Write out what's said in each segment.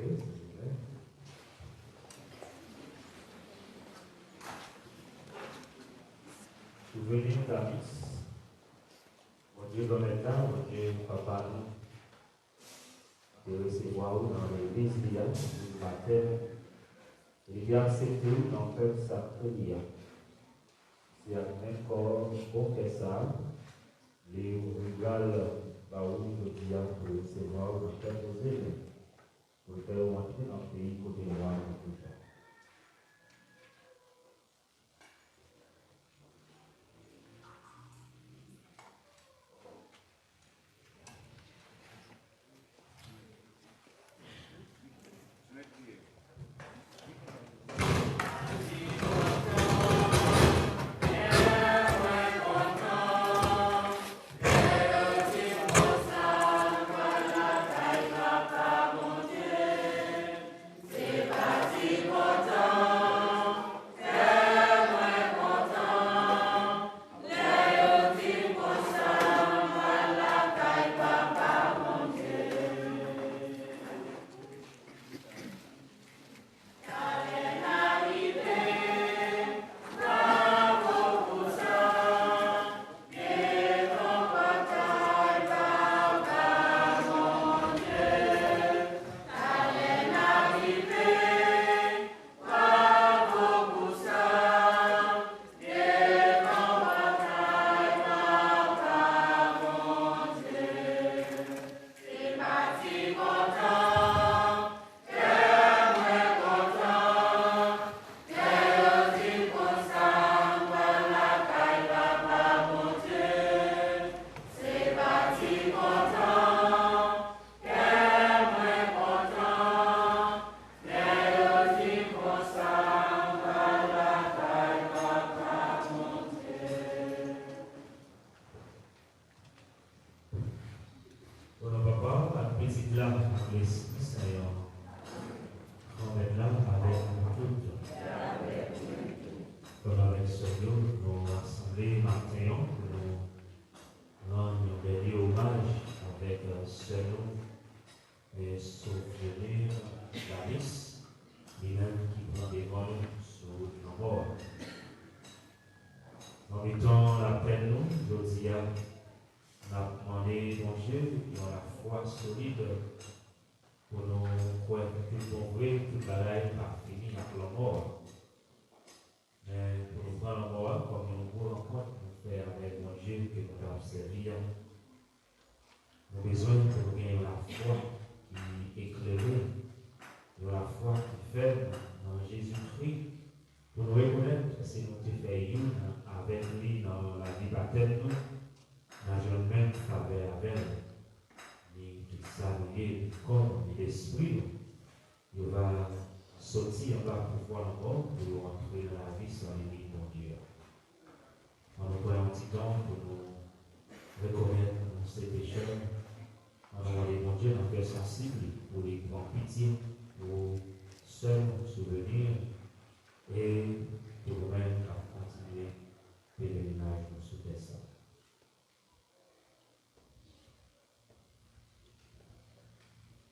s'il vous plaît. Souvenir d'Amis. Mon Dieu, dans les temps, mon Dieu, papa, nous, de recevoir dans l'église, du matin, et de accepter dans le peuple sacré. C'est à même corps qu'on fait ça, les régales, baou, le dia, pour recevoir dans le peuple aux élèves, pour le faire rentrer dans le pays côté noir et tout ça.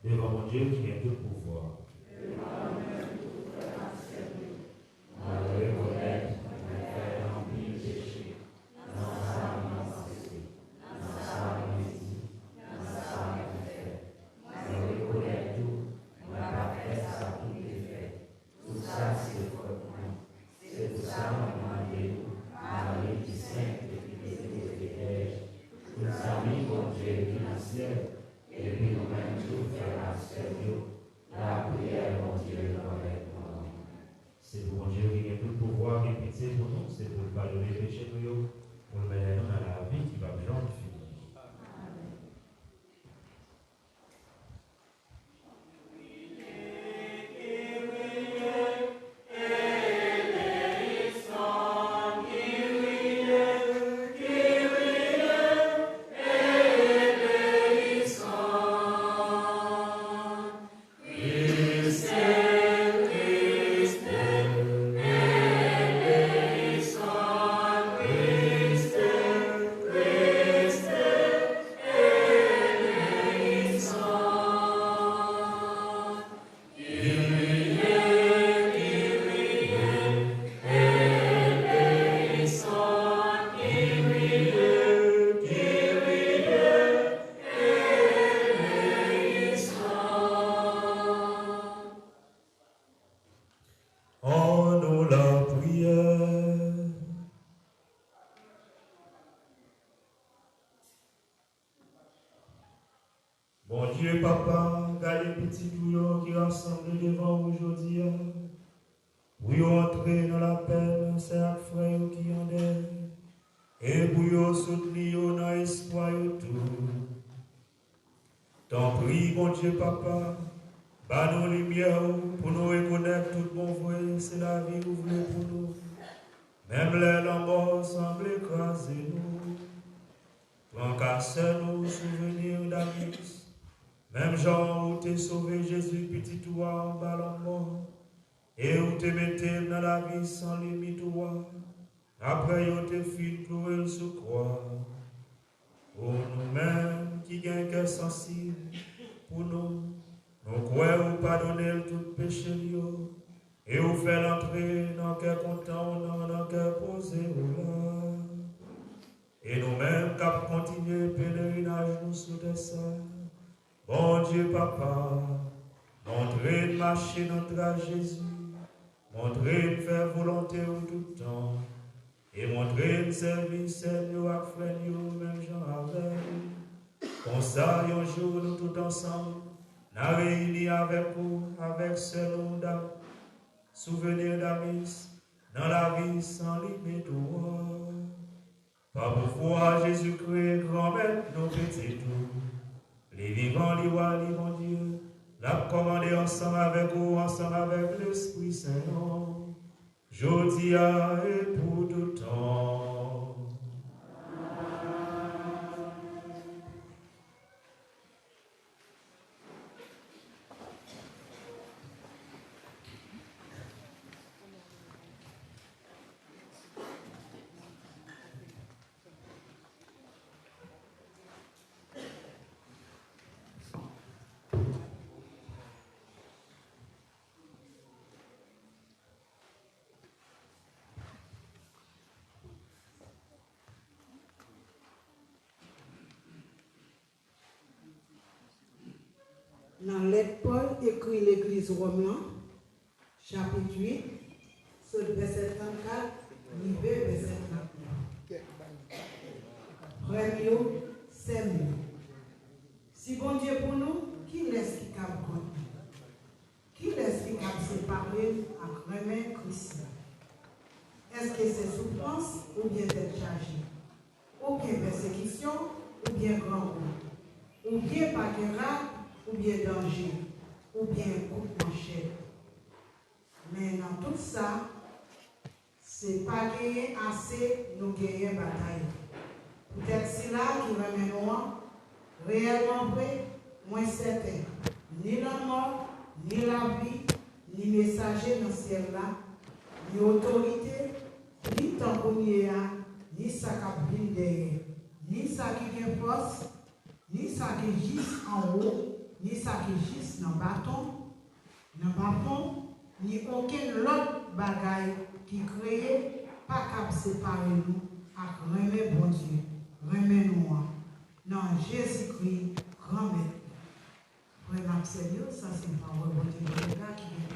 Devant mon Dieu qui est tout pouvoir. Et puis nous-mêmes, tout faire la Seigneur, la prière. papa, gardez petit douillon qui rassemble devant aujourd'hui. Pour entrer dans la paix, c'est un frère qui en est. Et pour soutenir dans l'espoir tout. T'en prie, mon Dieu, papa, bas nos lumières pour nous reconnaître tout bon vrai, c'est la vie que vous voulez pour nous. Même les lambeaux semblent écraser nous. Toi, casser nos souvenirs d'amis. Même Jean, où t'es sauvé Jésus, petit toi en bas la mort. Et où t'es metté dans la vie sans limite, toi. Après, où t'es fini cloué sous croix. Pour nous-mêmes qui gagnent cœur sensible, pour nous, nous croyons pardonner tout péché, et vous faire l'entrée dans le cœur content, dans le cœur posé, là. Et nous-mêmes, cap continuer pèlerinage, nous sous des saints. Bon Dieu, papa, montrez de marcher notre à Jésus, montrez de faire volonté en tout temps, et montrez de servir Seigneur à frère, même Jean avec. Comme ça, un jour, nous tout ensemble, nous réunis avec vous, avec ce nom d'âme, souvenir d'amis, dans la vie sans limite. Par pouvoir Jésus-Christ, grand maître, nos petits tout. Les vivants, les rois, les bons Dieu, l'a commandé ensemble avec vous, ensemble avec l'Esprit Saint, Jodia et pour tout temps. Dans lettre Paul écrit l'église Romain, chapitre 8, sur le verset 34, livre verset 39. Premier, c'est mieux. Si bon Dieu pour nous, qui laisse qui cap contre nous? Qui laisse qui cap séparer à remettre Christ? Est-ce que c'est souffrance ou bien d'être chargé? Ou bien persécution ou bien grand coup? Ou bien pas grave ou bien danger, ou bien coup de manchette. Mais dans tout ça, c'est pas gagner assez, nous gagner bataille. Peut-être c'est là qui remet nous, réellement vrai, moins certain. Ni la mort, ni la vie, ni messager dans ce ciel-là, ni autorité, ni tamponnier, ni sa cabine derrière, ni sa qui est force, ni sa qui gisse en haut, ni ça qui gisse dans le bâton, ni aucun autre bagaille qui crée, pas qu'à séparer nous, à remettre bon Dieu, remettre nous. Non, Jésus-Christ, grand maître. Frère Marcelio, ça c'est une parole bon Dieu, le gars qui vient.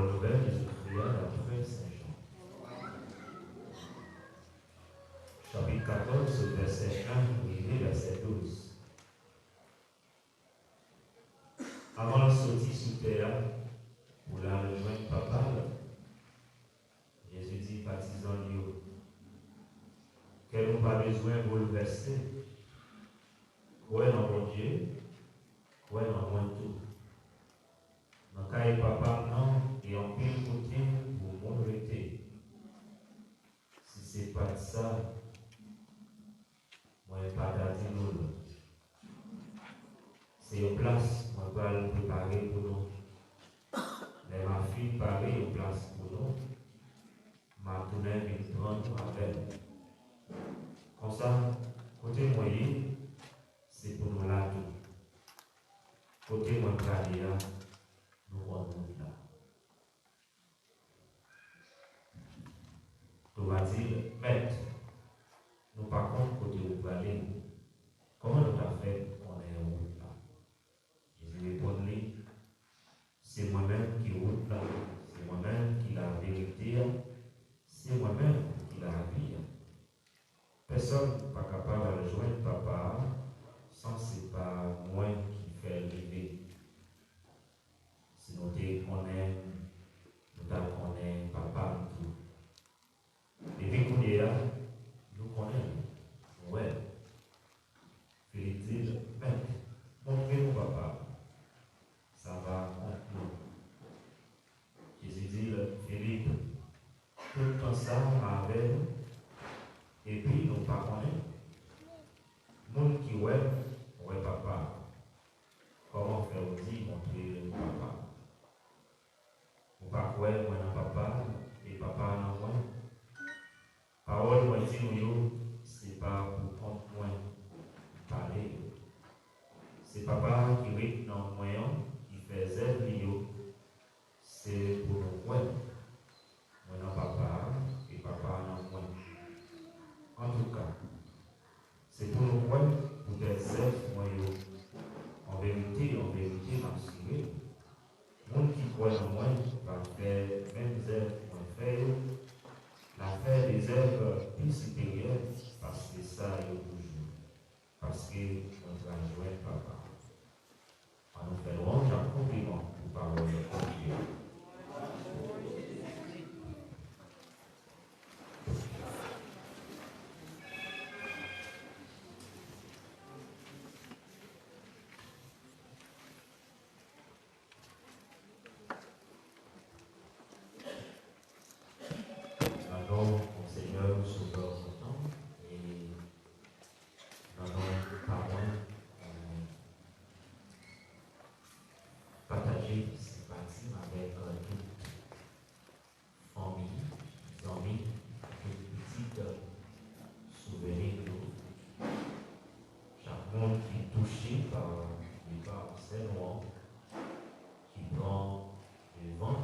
Bonne nouvelle, Jésus-Christ d'après Saint Jean. Chapitre 14, verset 1, et verset 12. Avant la sortie sous terre, pour la rejoindre papa, Jésus dit baptisant Dieu, qu'elle n'a pas besoin de bouleverser. Quoi dans mon Dieu, quoi dans mon tout. Dans le cas de papa, non, et en pile côté pour mon arrêter. Si ce n'est pas ça, moi, je ne vais pas d'attendre nous. C'est une place, moi, je vais le préparer pour nous. Mais ma fille paraît une place pour nous. Ma tournée vient prendre avec. Comme ça, côté moyen, c'est pour nous là tout. Côté moi, là, nous rendons là. Tout va dire, maître, nous par contre, côté où vous allez, comment nous avons fait qu'on est en route là? Jésus répond, c'est moi-même qui route là, c'est moi-même qui la vérité, c'est moi-même qui la vie. Personne n'est pas capable de rejoindre papa sans c'est pas moi qui fait arriver. Si nous connaissons, nous connaissons papa tout. Et puis qu'on est là, nous connaissons. Ouais. Philippe dit, mais montrez-nous papa. Ça va entre nous. Jésus dit, Philippe, tout le temps ça avec nous. Et puis nous pas connaissons. Monde qui ouais papa. Comment faire aussi montrer le papa? Ou pas quoi, moi non papa, et papa non moi. Parole moi dit nous, c'est pas pour compte moi parler. C'est papa qui est dans le moyen, qui faisait l'io. C'est pour nous moi. Moi non papa, et papa non moi. En tout cas, c'est pour nous moi, pour des êtres moyens. En vérité, m'assurer. Monde qui croit en moi va faire même œuvres qu'on fait, la faire des œuvres plus supérieures, parce que ça est toujours. Parce que notre adjoint papa. On nous fait louange en compliment pour parole de Dieu. Touché par les barres, c'est noir qui prend le vent